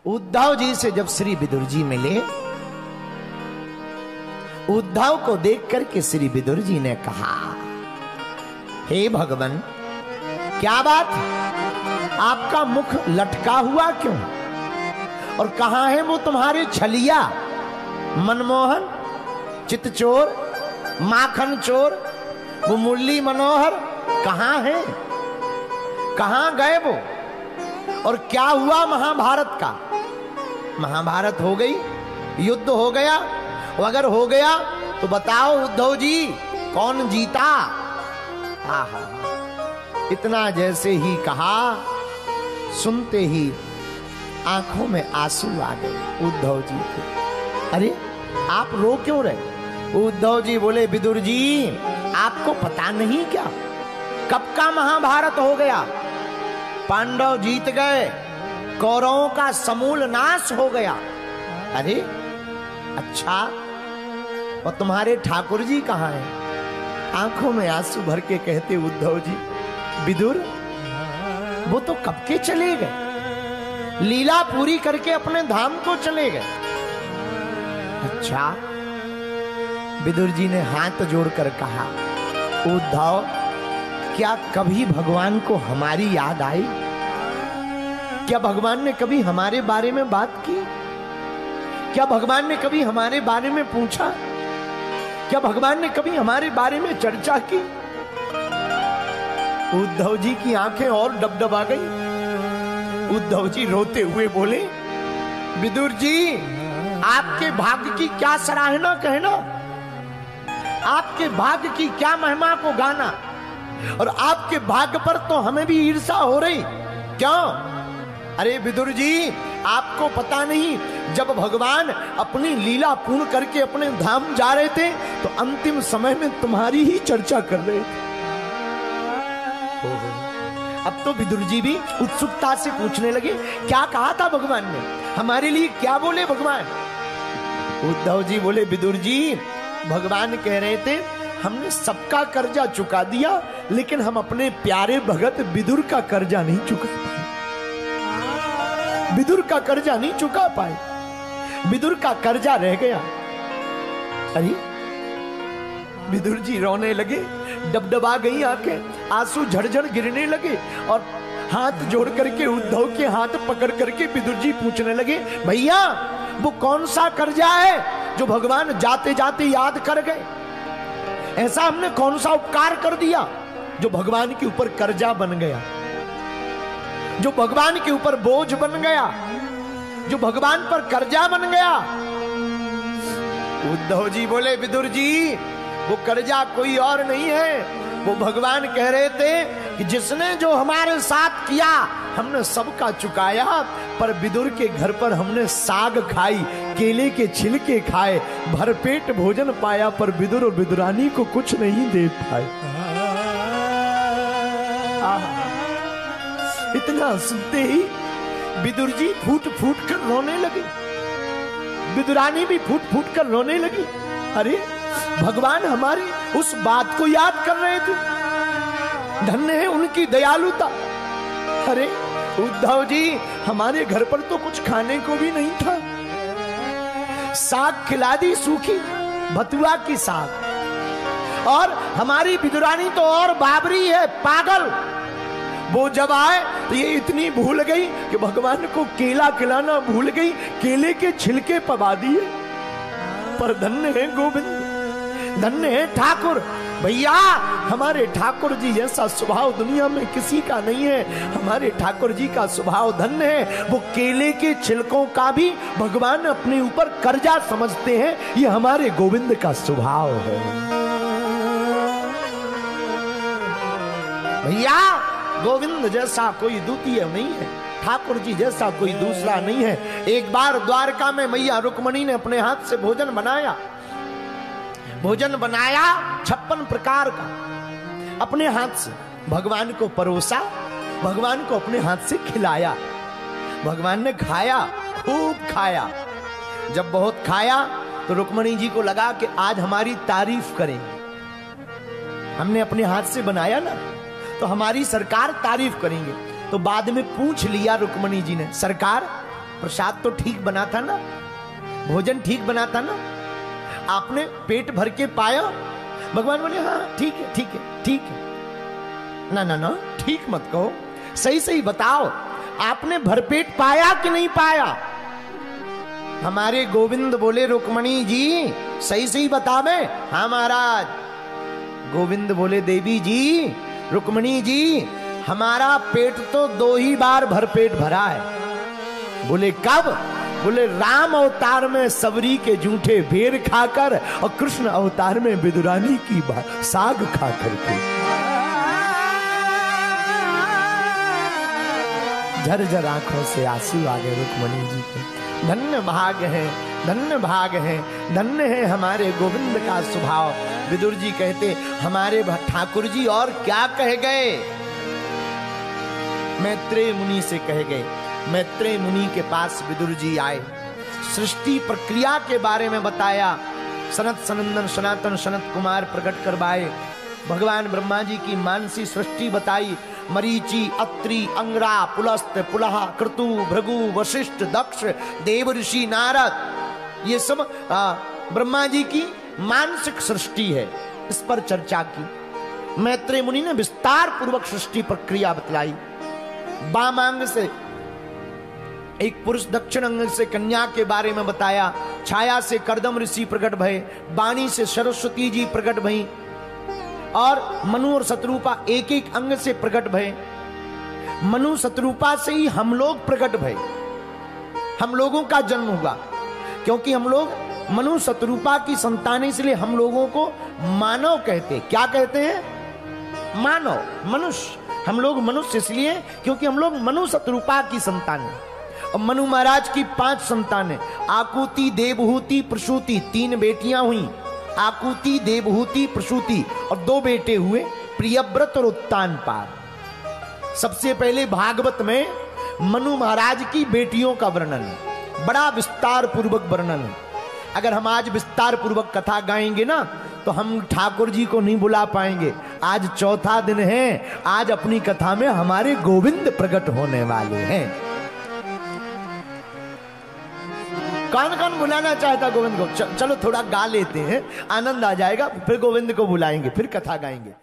उद्धव जी से जब श्री विदुर जी मिले, उद्धव को देख करके श्री विदुर जी ने कहा, हे भगवान, क्या बात, आपका मुख लटका हुआ क्यों? और कहां है वो तुम्हारे छलिया, मनमोहन, चितचोर, माखन चोर, वो मुरली मनोहर कहां है? कहां गए वो? और क्या हुआ महाभारत का? महाभारत हो गई, युद्ध हो गया, और अगर हो गया तो बताओ उद्धव जी कौन जीता? आहा, इतना जैसे ही कहा, सुनते ही आंखों में आंसू आ गए उद्धव जी के। अरे आप रो क्यों रहे? उद्धव जी बोले, विदुर जी आपको पता नहीं क्या, कब का महाभारत हो गया, पांडव जीत गए, कौरवों का समूल नाश हो गया। अरे अच्छा, और तुम्हारे ठाकुर जी कहां हैं? आंखों में आंसू भर के कहते उद्धव जी, विदुर वो तो कब के चले गए, लीला पूरी करके अपने धाम को चले गए। अच्छा, विदुर जी ने हाथ जोड़कर कहा, उद्धव क्या कभी भगवान को हमारी याद आई? क्या भगवान ने कभी हमारे बारे में बात की? क्या भगवान ने कभी हमारे बारे में पूछा? क्या भगवान ने कभी हमारे बारे में चर्चा की? उद्धव जी की आंखें और डबडबा गई। उद्धव जी रोते हुए बोले, विदुर जी आपके भाग्य की क्या सराहना कहना, आपके भाग्य की क्या महिमा को गाना, और आपके भाग्य पर तो हमें भी ईर्ष्या हो रही। क्यों? अरे विदुर जी आपको पता नहीं, जब भगवान अपनी लीला पूर्ण करके अपने धाम जा रहे थे तो अंतिम समय में तुम्हारी ही चर्चा कर रहे थे। अब तो विदुर जी भी उत्सुकता से पूछने लगे, क्या कहा था भगवान ने, हमारे लिए क्या बोले भगवान? उद्धव जी बोले, विदुर जी भगवान कह रहे थे, हमने सबका कर्जा चुका दिया, लेकिन हम अपने प्यारे भगत विदुर का कर्जा नहीं चुका पाए। विदुर का कर्जा नहीं चुका पाए, विदुर का कर्जा रह गया। अरे विदुर जी रोने लगे, डबडबा गई आंखें, आंसू झड़झड़ गिरने लगे, और हाथ जोड़ करके उद्धव के हाथ पकड़ करके विदुर जी पूछने लगे, भैया वो कौन सा कर्जा है जो भगवान जाते जाते याद कर गए? ऐसा हमने कौन सा उपकार कर दिया जो भगवान के ऊपर कर्जा बन गया, जो भगवान के ऊपर बोझ बन गया, जो भगवान पर कर्जा बन गया? उद्धव जी बोले, विदुर जी वो कर्जा कोई और नहीं है, वो भगवान कह रहे थे कि जिसने जो हमारे साथ किया हमने सबका चुकाया, पर विदुर के घर पर हमने साग खाई, केले के छिलके खाए, भरपेट भोजन पाया, पर विदुर और विदुरानी को कुछ नहीं दे पाए। इतना सुनते ही विदुर जी फूट फूट कर रोने लगे, विदुरानी भी फूट फूट कर रोने लगी। अरे भगवान हमारी उस बात को याद कर रहे थे, धन्य है उनकी दयालुता। अरे उद्धव जी हमारे घर पर तो कुछ खाने को भी नहीं था, साग खिला दी, सूखी भतुआ की साग, और हमारी विदुरानी तो और बाबरी है, पागल। वो जब आए तो ये इतनी भूल गई कि भगवान को केला खिलाना भूल गई, केले के छिलके पवा दिए। पर धन्य है गोविंद, धन्य है ठाकुर। भैया हमारे ठाकुर जी जैसा स्वभाव दुनिया में किसी का नहीं है, हमारे ठाकुर जी का स्वभाव धन्य है। वो केले के छिलकों का भी भगवान अपने ऊपर कर्जा समझते हैं, ये हमारे गोविंद का स्वभाव है। भैया गोविंद जैसा कोई द्वितीय नहीं है, ठाकुर जी जैसा कोई दूसरा नहीं है। एक बार द्वारका में मैया रुक्मणी ने अपने हाथ से भोजन बनाया, भोजन बनाया 56 प्रकार का, अपने हाथ से भगवान को परोसा, भगवान को अपने हाथ से खिलाया। भगवान ने खाया, खूब खाया। जब बहुत खाया तो रुक्मणी जी को लगा कि आज हमारी तारीफ करेंगे, हमने अपने हाथ से बनाया ना, तो हमारी सरकार तारीफ करेंगे। तो बाद में पूछ लिया रुक्मणी जी ने, सरकार प्रसाद तो ठीक बना था ना, भोजन ठीक बना था ना, आपने पेट भर के पाया? भगवान बोले हाँ ठीक है ठीक है ठीक है। ना ना ना, ठीक मत कहो, सही सही बताओ, आपने भरपेट पाया कि नहीं पाया? हमारे गोविंद बोले रुक्मणी जी सही सही बतावे। हाँ महाराज। गोविंद बोले देवी जी, रुक्मणी जी, हमारा पेट तो 2 ही बार भरपेट भरा है। बोले कब? बोले राम अवतार में सबरी के जूठे बेर खाकर और कृष्ण अवतार में विदुरानी की साग खाकर के। झरझर आंखों से आंसू आ गए रुक्मणी जी के। धन्य भाग है, धन्य भाग है, धन्य है हमारे गोविंद का स्वभाव। विदुर जी कहते हमारे ठाकुर जी और क्या कह गए? मैत्रेय मुनि से कह गए। मैत्रेय मुनि के पास विदुर जी आए, सृष्टि प्रक्रिया के बारे में बताया। सनत सनंदन सनातन सनत कुमार प्रकट करवाए। भगवान ब्रह्मा जी की मानसी सृष्टि बताई। मरीचि, अत्रि, अंगरा, पुलस्त, पुलह, क्रतु, भृगु, वशिष्ठ, दक्ष, देव ऋषि, नारद, ये सब ब्रह्मा जी की मानसिक सृष्टि है। इस पर चर्चा की। मैत्रेय मुनि ने विस्तार पूर्वक सृष्टि प्रक्रिया बतलाई। बाम अंग से एक पुरुष, दक्षिण अंग से कन्या के बारे में बताया। छाया से कर्दम ऋषि प्रकट भये, वाणी से सरस्वती जी प्रकट भई, और मनु और शत्रुपा एक एक अंग से प्रकट भये। मनु शत्रुपा से ही हम लोग प्रकट भये, हम लोगों का जन्म हुआ, क्योंकि हम लोग मनु शत्रुपा की संतान, इसलिए हम लोगों को मानव कहते। क्या कहते हैं? मानव, मनुष्य। हम लोग मनुष्य इसलिए क्योंकि हम लोग मनु शत्रुपा की संतान है। और मनु महाराज की 5 संतानें, आकुति, देवहूति, प्रसूति, 3 बेटियां हुई। आकुति, देवहूति, प्रसूति, और 2 बेटे हुए, प्रियव्रत और उत्तानपाद। सबसे पहले भागवत में मनु महाराज की बेटियों का वर्णन है, बड़ा विस्तार पूर्वक वर्णन है। अगर हम आज विस्तार पूर्वक कथा गाएंगे ना तो हम ठाकुर जी को नहीं बुला पाएंगे। आज 4था दिन है, आज अपनी कथा में हमारे गोविंद प्रकट होने वाले हैं। कौन कौन बुलाना चाहता गोविंद को? चलो थोड़ा गा लेते हैं, आनंद आ जाएगा, फिर गोविंद को बुलाएंगे, फिर कथा गाएंगे।